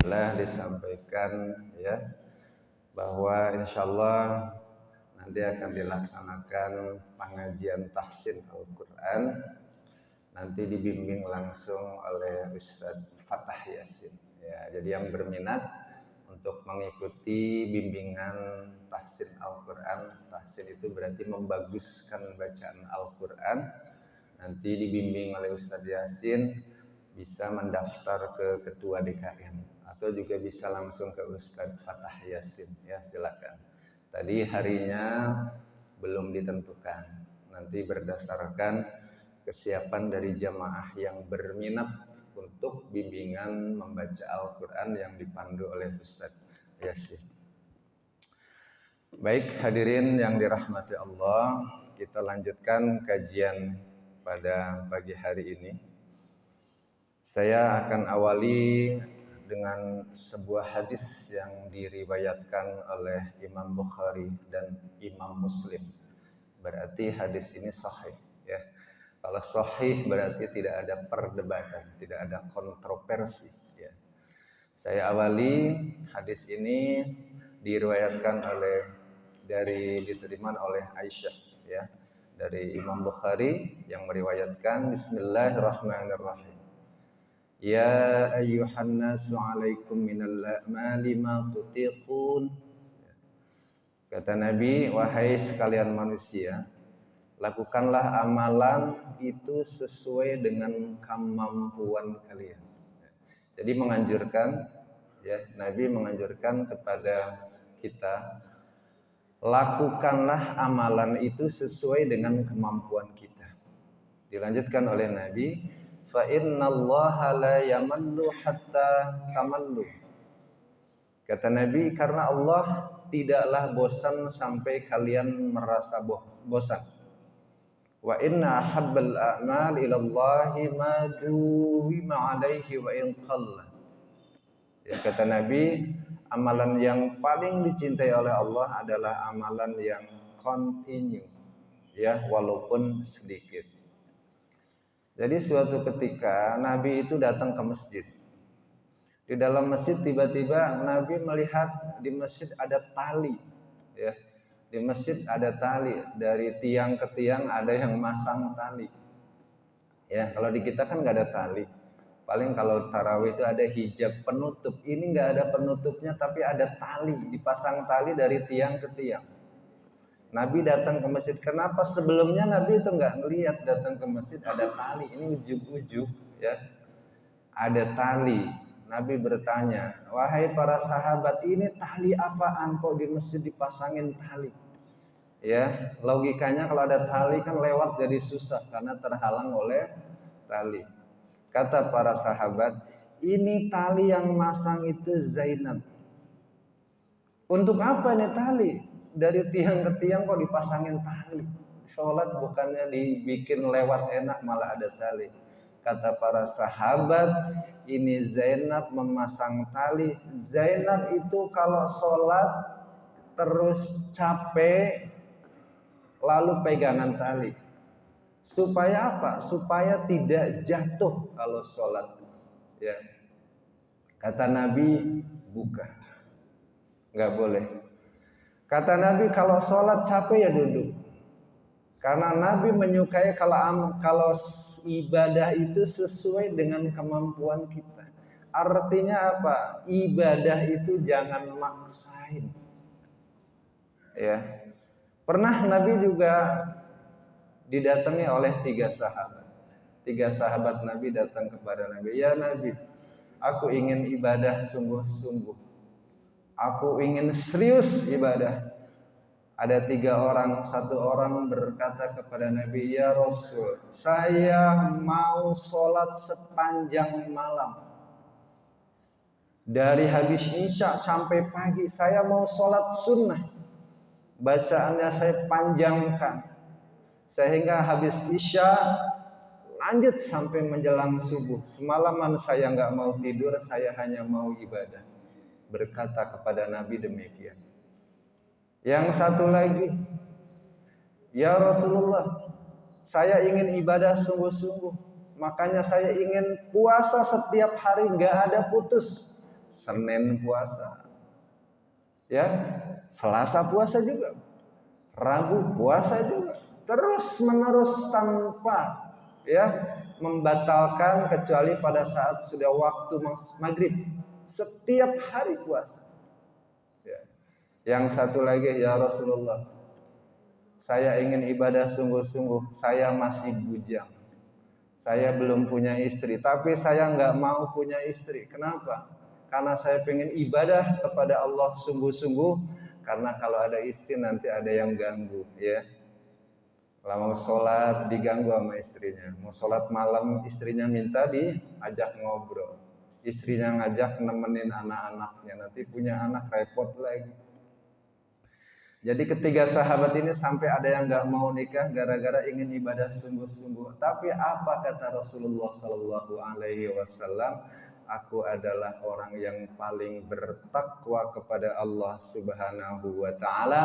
Alhamdulillah disampaikan ya bahwa insyaallah nanti akan dilaksanakan pengajian tahsin Al-Quran. Nanti dibimbing langsung oleh Ustadz Fatah Yasin. Ya, jadi yang berminat untuk mengikuti bimbingan tahsin Al-Quran, tahsin itu berarti membaguskan bacaan Al-Quran. Nanti dibimbing oleh Ustadz Yasin, bisa mendaftar ke Ketua DKM atau juga bisa langsung ke Ustadz Fatah Yasin. Ya, silakan. Tadi harinya belum ditentukan. Nanti berdasarkan kesiapan dari jamaah yang berminat untuk bimbingan membaca Al-Quran yang dipandu oleh Ustadz Yasin. Baik hadirin yang dirahmati Allah, kita lanjutkan kajian pada pagi hari ini. Saya akan awali dengan sebuah hadis yang diriwayatkan oleh Imam Bukhari dan Imam Muslim. Berarti hadis ini sahih ya. Kalau sahih berarti tidak ada perdebatan, tidak ada kontroversi ya. Saya awali hadis ini diriwayatkan diterima oleh Aisyah ya, dari Imam Bukhari yang meriwayatkan Bismillahirrahmanirrahim. Ya ayyuhan nasu alaikum minal a'mali ma tutiqun. Kata Nabi, wahai sekalian manusia, lakukanlah amalan itu sesuai dengan kemampuan kalian. Jadi menganjurkan ya, Nabi menganjurkan kepada kita, lakukanlah amalan itu sesuai dengan kemampuan kita. Dilanjutkan oleh Nabi, fa innallaha la yamallu hatta tamallu. Kata Nabi, karena Allah tidaklah bosan sampai kalian merasa bosan. Wa inna habbal a'mal ilallahi ma duwima alaihi wa in qalla. Ya, kata Nabi, amalan yang paling dicintai oleh Allah adalah amalan yang continue ya, walaupun sedikit. Jadi suatu ketika Nabi itu datang ke masjid. Di dalam masjid tiba-tiba Nabi melihat di masjid ada tali ya. Di masjid ada tali, dari tiang ke tiang ada yang masang tali. Ya, kalau di kita kan nggak ada tali. Paling kalau tarawih itu ada hijab penutup. Ini nggak ada penutupnya tapi ada tali, dipasang tali dari tiang ke tiang. Nabi datang ke masjid. Kenapa sebelumnya Nabi itu nggak ngelihat datang ke masjid ada tali? Ini ujug-ujug ya. Ada tali. Nabi bertanya, wahai para sahabat, ini tali apaan kok di masjid dipasangin tali? Ya, logikanya kalau ada tali kan lewat jadi susah karena terhalang oleh tali. Kata para sahabat, ini tali yang masang itu Zainab. Untuk apa ini tali? Dari tiang ke tiang kok dipasangin tali? Sholat bukannya dibikin lewat enak malah ada tali. Kata para sahabat, ini Zainab memasang tali. Zainab itu kalau sholat terus capek lalu pegangan tali. Supaya apa? Supaya tidak jatuh kalau sholat. Ya. Kata Nabi, bukan. Nggak boleh. Kata Nabi, kalau sholat capek ya duduk. Karena Nabi menyukai kalau ibadah itu sesuai dengan kemampuan kita. Artinya apa? Ibadah itu jangan maksain. Ya. Pernah Nabi juga didatangi oleh 3 sahabat. 3 sahabat Nabi datang kepada Nabi. Ya Nabi, aku ingin ibadah sungguh-sungguh. Aku ingin serius ibadah. Ada 3 orang, 1 orang berkata kepada Nabi, ya Rasul, saya mau sholat sepanjang malam. Dari habis isya sampai pagi, saya mau sholat sunnah. Bacaannya saya panjangkan. Sehingga habis isya lanjut sampai menjelang subuh. Semalaman saya nggak mau tidur, saya hanya mau ibadah. Berkata kepada Nabi demikian. Yang satu lagi, ya Rasulullah, saya ingin ibadah sungguh-sungguh. Makanya saya ingin puasa setiap hari, nggak ada putus. Senin puasa, ya, Selasa puasa juga, Rabu puasa juga, terus menerus tanpa ya membatalkan kecuali pada saat sudah waktu maghrib. Setiap hari puasa. Ya. Yang satu lagi, ya Rasulullah, saya ingin ibadah sungguh-sungguh, saya masih bujang. Saya belum punya istri, tapi saya nggak mau punya istri. Kenapa? Karena saya pengen ibadah kepada Allah sungguh-sungguh. Karena kalau ada istri nanti ada yang ganggu, ya. Kalau mau sholat diganggu sama istrinya, mau sholat malam istrinya minta diajak ngobrol, istrinya ngajak nemenin anak-anaknya, nanti punya anak repot lagi. Jadi ketiga sahabat ini sampai ada yang nggak mau nikah gara-gara ingin ibadah sungguh-sungguh. Tapi apa kata Rasulullah Sallallahu Alaihi Wasallam? Aku adalah orang yang paling bertakwa kepada Allah Subhanahu Wa Taala.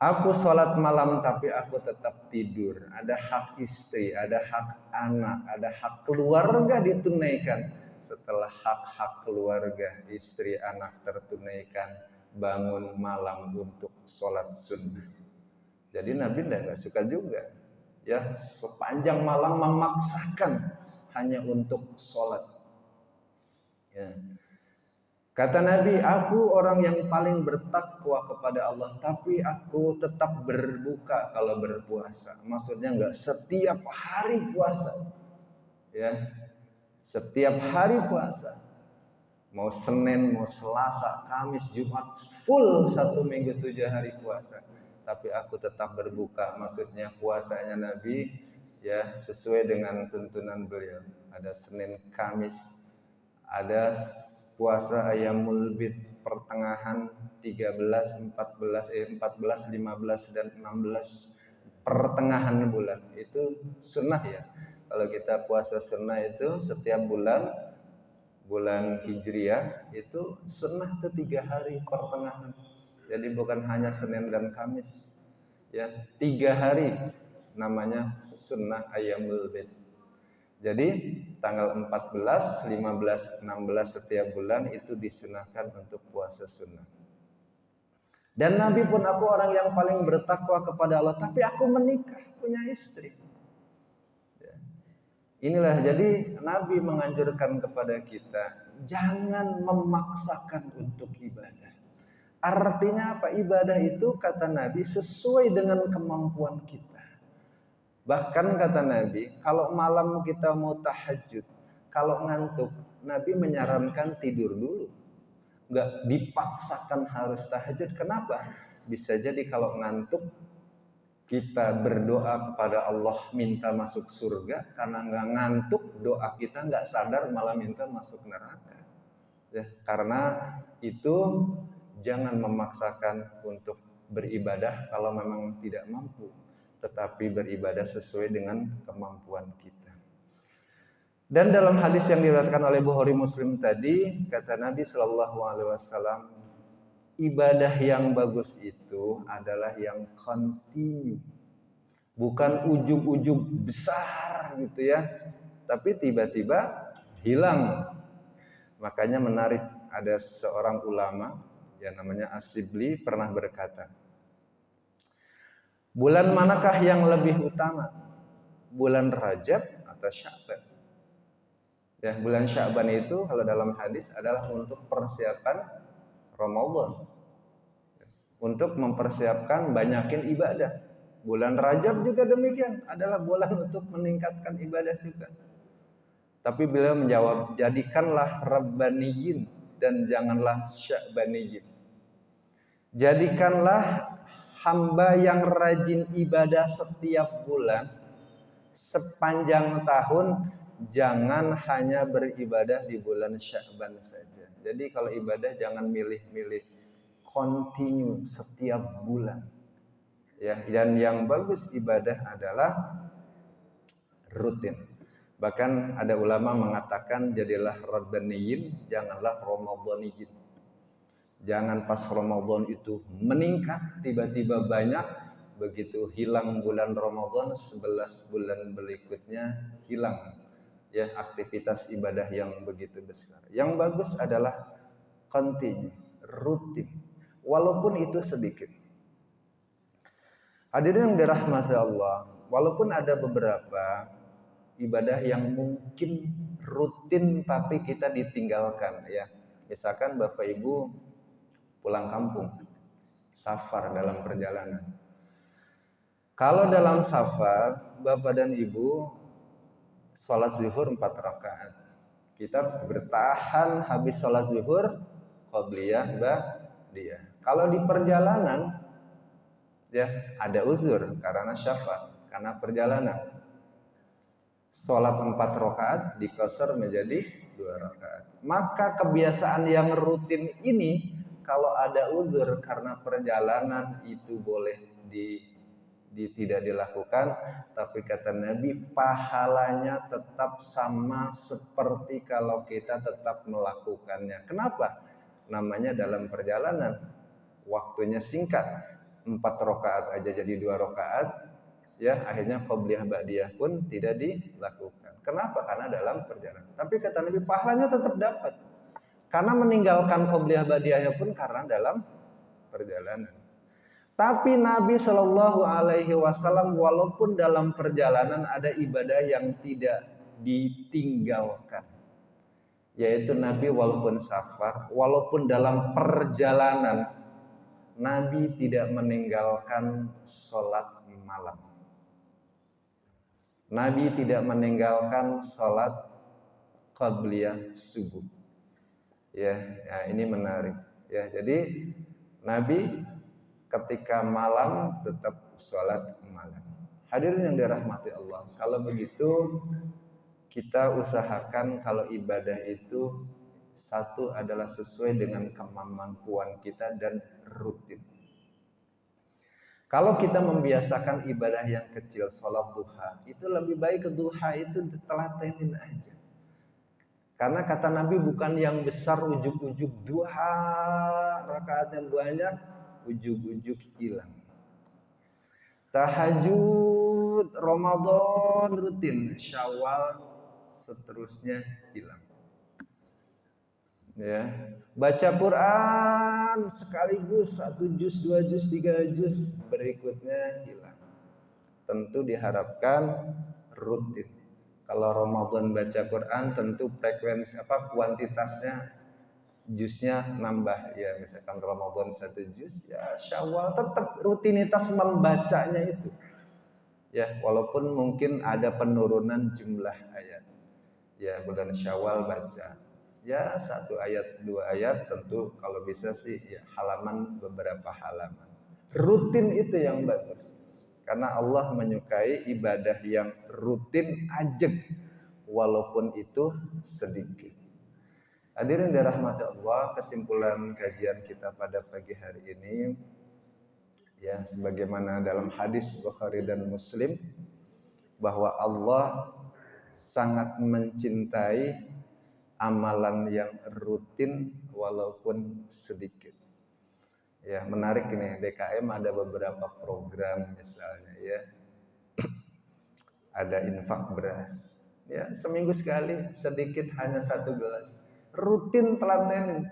Aku sholat malam tapi aku tetap tidur. Ada hak istri, ada hak anak, ada hak keluarga ditunaikan. Setelah hak-hak keluarga, istri, anak tertunaikan, bangun malam untuk sholat sunnah. Jadi Nabi nggak suka juga, ya, sepanjang malam memaksakan hanya untuk sholat. Ya. Kata Nabi, aku orang yang paling bertakwa kepada Allah, tapi aku tetap berbuka kalau berpuasa. Maksudnya nggak setiap hari puasa, ya, setiap hari puasa. Mau Senin, mau Selasa, Kamis, Jumat, full 1 minggu 7 hari puasa. Tapi aku tetap berbuka, maksudnya puasanya Nabi ya sesuai dengan tuntunan beliau. Ada Senin, Kamis, ada puasa Ayyamul Bid pertengahan 13, 14, 15 dan 16 pertengahan bulan. Itu sunnah ya. Kalau kita puasa sunnah itu setiap bulan Hijriah itu sunnah tuh 3 hari pertengahan. Jadi bukan hanya Senin dan Kamis, ya 3 hari namanya sunnah Ayyamul Bid. Jadi tanggal 14, 15, 16 setiap bulan itu disunahkan untuk puasa sunnah. Dan Nabi pun, aku orang yang paling bertakwa kepada Allah, tapi aku menikah, punya istri. Inilah jadi Nabi menganjurkan kepada kita, jangan memaksakan untuk ibadah. Artinya apa? Ibadah itu kata Nabi sesuai dengan kemampuan kita. Bahkan kata Nabi, kalau malam kita mau tahajud, kalau ngantuk, Nabi menyarankan tidur dulu. Enggak dipaksakan harus tahajud. Kenapa? Bisa jadi kalau ngantuk, kita berdoa kepada Allah minta masuk surga, karena nggak ngantuk doa kita nggak sadar malah minta masuk neraka. Ya, karena itu jangan memaksakan untuk beribadah kalau memang tidak mampu, tetapi beribadah sesuai dengan kemampuan kita. Dan dalam hadis yang diriwayatkan oleh Bukhari Muslim tadi, kata Nabi Shallallahu Alaihi Wasallam, ibadah yang bagus itu adalah yang kontinu, bukan ujug-ujug besar gitu ya, tapi tiba-tiba hilang. Makanya menarik, ada seorang ulama yang namanya As-Sibli pernah berkata, bulan manakah yang lebih utama, bulan Rajab atau Sya'ban? Ya, bulan Sya'ban itu kalau dalam hadis adalah untuk persiapan Ramadan, untuk mempersiapkan banyakin ibadah. Bulan Rajab juga demikian, adalah bulan untuk meningkatkan ibadah juga. Tapi beliau menjawab, jadikanlah Rabbaniyin dan janganlah Sya'baniyin. Jadikanlah hamba yang rajin ibadah setiap bulan sepanjang tahun, jangan hanya beribadah di bulan Sya'ban saja. Jadi kalau ibadah jangan milih-milih, continue setiap bulan. Ya, dan yang bagus ibadah adalah rutin. Bahkan ada ulama mengatakan, jadilah Rabbaniyin, janganlah Ramadhaniyin. Jangan pas Ramadan itu meningkat tiba-tiba banyak, begitu hilang bulan Ramadan 11 bulan berikutnya hilang. ya aktivitas ibadah yang begitu besar. Yang bagus adalah continue, rutin, walaupun itu sedikit. Hadirin yang dirahmati Allah, walaupun ada beberapa ibadah yang mungkin rutin tapi kita ditinggalkan, ya. Misalkan Bapak Ibu pulang kampung, safar dalam perjalanan. Kalau dalam safar, Bapak dan Ibu sholat zuhur 4 rakaat. Kita bertahan habis sholat zuhur, qabliyah, ba'diyah. Kalau di perjalanan, ya ada uzur karena safar, karena perjalanan. Sholat 4 rakaat dikosor menjadi 2 rakaat. Maka kebiasaan yang rutin ini, kalau ada uzur karena perjalanan itu boleh tidak dilakukan, tapi kata Nabi pahalanya tetap sama seperti kalau kita tetap melakukannya. Kenapa? Namanya dalam perjalanan, waktunya singkat, 4 rakaat aja jadi 2 rakaat, ya akhirnya qabliyah ba'diyah pun tidak dilakukan. Kenapa? Karena dalam perjalanan. Tapi kata Nabi pahalanya tetap dapat, karena meninggalkan qabliyah ba'diyahnya pun karena dalam perjalanan. Tapi Nabi Shallallahu Alaihi Wasallam walaupun dalam perjalanan ada ibadah yang tidak ditinggalkan, yaitu Nabi walaupun safar, walaupun dalam perjalanan, Nabi tidak meninggalkan sholat malam. Nabi tidak meninggalkan sholat qabliyah subuh. Ya, ini menarik. Ya, jadi Nabi ketika malam tetap sholat malam. Hadirin yang dirahmati Allah, kalau begitu kita usahakan kalau ibadah itu satu adalah sesuai dengan kemampuan kita dan rutin. Kalau kita membiasakan ibadah yang kecil, sholat duha, itu lebih baik ke duha itu ditelatenin aja. Karena kata Nabi bukan yang besar ujuk-ujuk duha rakaat yang banyak, ujuk-ujuk hilang. Tahajud Ramadan rutin, Syawal seterusnya hilang. Ya, baca Quran sekaligus 1 juz, 2 juz, 3 juz, berikutnya hilang. Tentu diharapkan rutin. Kalau Ramadan baca Quran tentu frekuensi kuantitasnya juznya nambah, ya misalkan Ramadan 1 juz, ya Syawal tetap rutinitas membacanya itu, ya walaupun mungkin ada penurunan jumlah ayat, ya bulan Syawal baca ya 1 ayat 2 ayat, tentu kalau bisa sih ya halaman, beberapa halaman. Rutin itu yang bagus, karena Allah menyukai ibadah yang rutin ajeg walaupun itu sedikit. Hadirin dirahmati Allah, kesimpulan kajian kita pada pagi hari ini, ya sebagaimana dalam hadis Bukhari dan Muslim, bahwa Allah sangat mencintai amalan yang rutin walaupun sedikit. Ya menarik ini, DKM ada beberapa program misalnya, ya ada infak beras, ya seminggu sekali sedikit, hanya 1 gelas. Rutin telaten.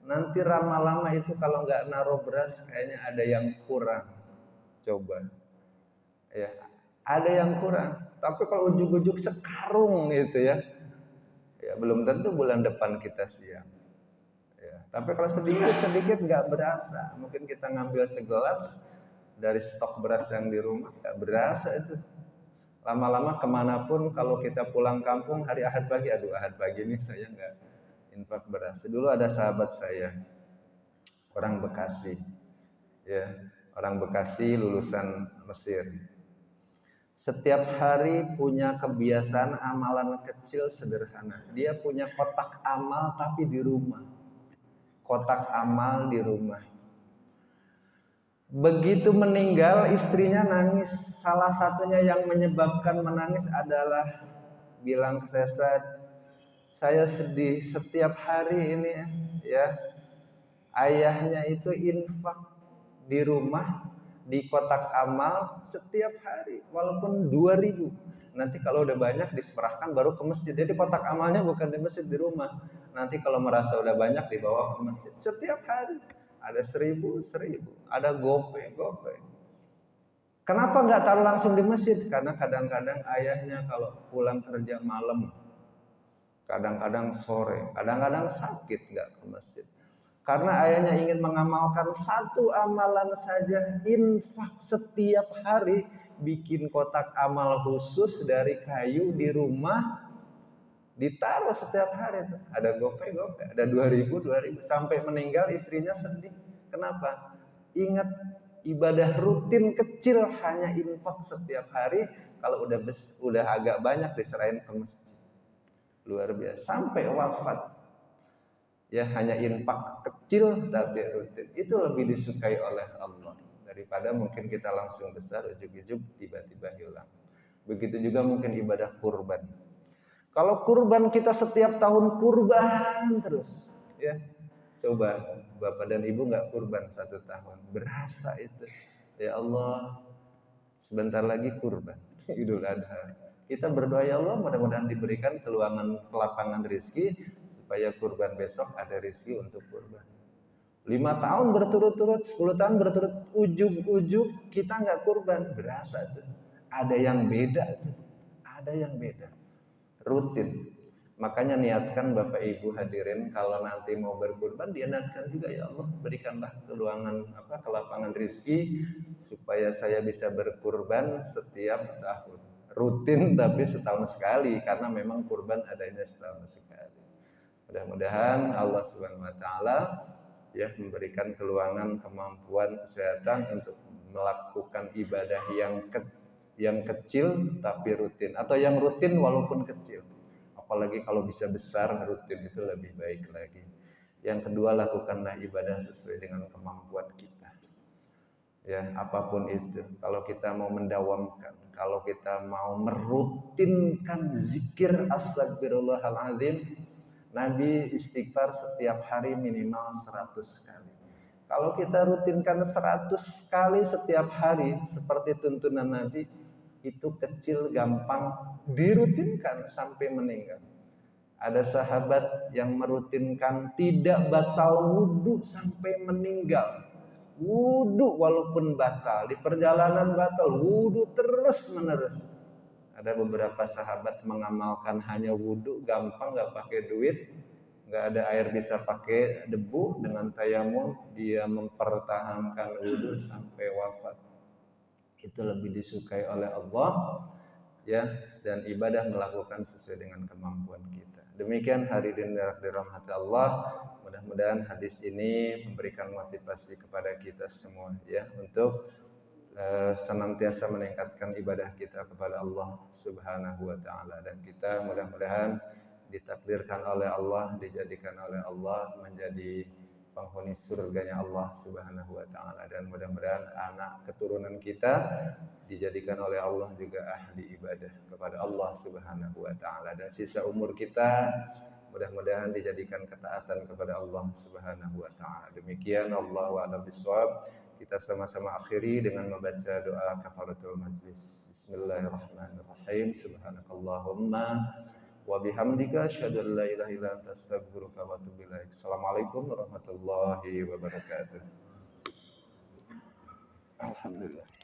Nanti lama-lama itu kalau nggak naruh beras kayaknya ada yang kurang. Coba, ya ada yang kurang. Tapi kalau ujuk-ujuk sekarung gitu ya belum tentu bulan depan kita siap. Ya, tapi kalau sedikit-sedikit nggak berasa. Mungkin kita ngambil segelas dari stok beras yang di rumah, nggak berasa itu. Lama-lama kemanapun kalau kita pulang kampung hari Ahad pagi, aduh Ahad pagi ini saya nggak infak beras. Dulu ada sahabat saya, orang Bekasi, ya orang Bekasi lulusan Mesir. Setiap hari punya kebiasaan amalan kecil sederhana. Dia punya kotak amal tapi di rumah. Kotak amal di rumah. Begitu meninggal istrinya nangis. Salah satunya yang menyebabkan menangis adalah bilang ke saya sedih setiap hari ini ya. Ayahnya itu infak di rumah di kotak amal setiap hari walaupun 2.000. Nanti kalau udah banyak diserahkan baru ke masjid. Jadi kotak amalnya bukan di masjid, di rumah. Nanti kalau merasa udah banyak dibawa ke masjid. Setiap hari ada 1.000, ada gope. Kenapa nggak taruh langsung di masjid? Karena kadang-kadang ayahnya kalau pulang kerja malam, kadang-kadang sore, kadang-kadang sakit nggak ke masjid. Karena ayahnya ingin mengamalkan satu amalan saja, infak setiap hari, bikin kotak amal khusus dari kayu di rumah, ditaruh setiap hari. Ada gope, ada 2.000, sampai meninggal istrinya sedih. Kenapa? Ingat ibadah rutin kecil hanya infak setiap hari, kalau udah agak banyak diserahin ke masjid. Luar biasa sampai wafat. Ya hanya infak kecil tapi rutin. Itu lebih disukai oleh Allah daripada mungkin kita langsung besar ujug-ujug tiba-tiba hilang. Begitu juga mungkin ibadah kurban. Kalau kurban kita setiap tahun kurban terus, ya. Coba Bapak dan Ibu nggak kurban 1 tahun, berasa itu. Ya Allah, sebentar lagi kurban Idul Adha. Kita berdoa, ya Allah mudah-mudahan diberikan kelapangan rezeki supaya kurban besok ada rezeki untuk kurban. 5 tahun berturut-turut, 10 tahun berturut, ujug-ujug kita nggak kurban, berasa tuh. Ada yang beda tuh. Ada yang beda. Rutin. Makanya niatkan Bapak Ibu hadirin kalau nanti mau berkurban, niatkan juga, ya Allah berikanlah kelapangan rezeki supaya saya bisa berkurban setiap tahun. Rutin tapi setahun sekali, karena memang kurban adanya setahun sekali. Mudah-mudahan Allah Subhanahu wa taala ya memberikan keluangan, kemampuan, kesehatan untuk melakukan ibadah yang kecil tapi rutin, atau yang rutin walaupun kecil. Apalagi kalau bisa besar, rutin itu lebih baik lagi. Yang kedua, lakukanlah ibadah sesuai dengan kemampuan kita. Ya, apapun itu. Kalau kita mau mendawamkan, kalau kita mau merutinkan zikir astagfirullahaladzim, Nabi istighfar setiap hari minimal 100 kali. Kalau kita rutinkan 100 kali setiap hari seperti tuntunan Nabi, itu kecil, gampang dirutinkan sampai meninggal. Ada sahabat yang merutinkan tidak batal wudhu sampai meninggal. Wudhu walaupun batal, di perjalanan batal, wudhu terus menerus. Ada beberapa sahabat mengamalkan hanya wudhu, gampang, gak pakai duit, gak ada air bisa pakai debu, dengan tayamum dia mempertahankan wudhu sampai wafat. Itu lebih disukai oleh Allah, ya, dan ibadah melakukan sesuai dengan kemampuan kita. Demikian hadirin dirahmati Allah. Mudah-mudahan hadis ini memberikan motivasi kepada kita semua, ya, untuk senantiasa meningkatkan ibadah kita kepada Allah Subhanahu wa taala, dan kita mudah-mudahan ditakdirkan oleh Allah, dijadikan oleh Allah menjadi penghuni surganya Allah Subhanahu wa taala, dan mudah-mudahan anak keturunan kita dijadikan oleh Allah juga ahli ibadah kepada Allah Subhanahu wa taala, dan sisa umur kita mudah-mudahan dijadikan ketaatan kepada Allah Subhanahu wa taala. Demikian, Allahu a'lam bishawab. Kita sama-sama akhiri dengan membaca doa kafaratul majlis. Bismillahirrahmanirrahim. Subhanakallahumma wa bihamdika asyhadu an la ilaha illa anta astaghfiruka wa atubu ilaik. Assalamualaikum warahmatullahi wabarakatuh. Alhamdulillah.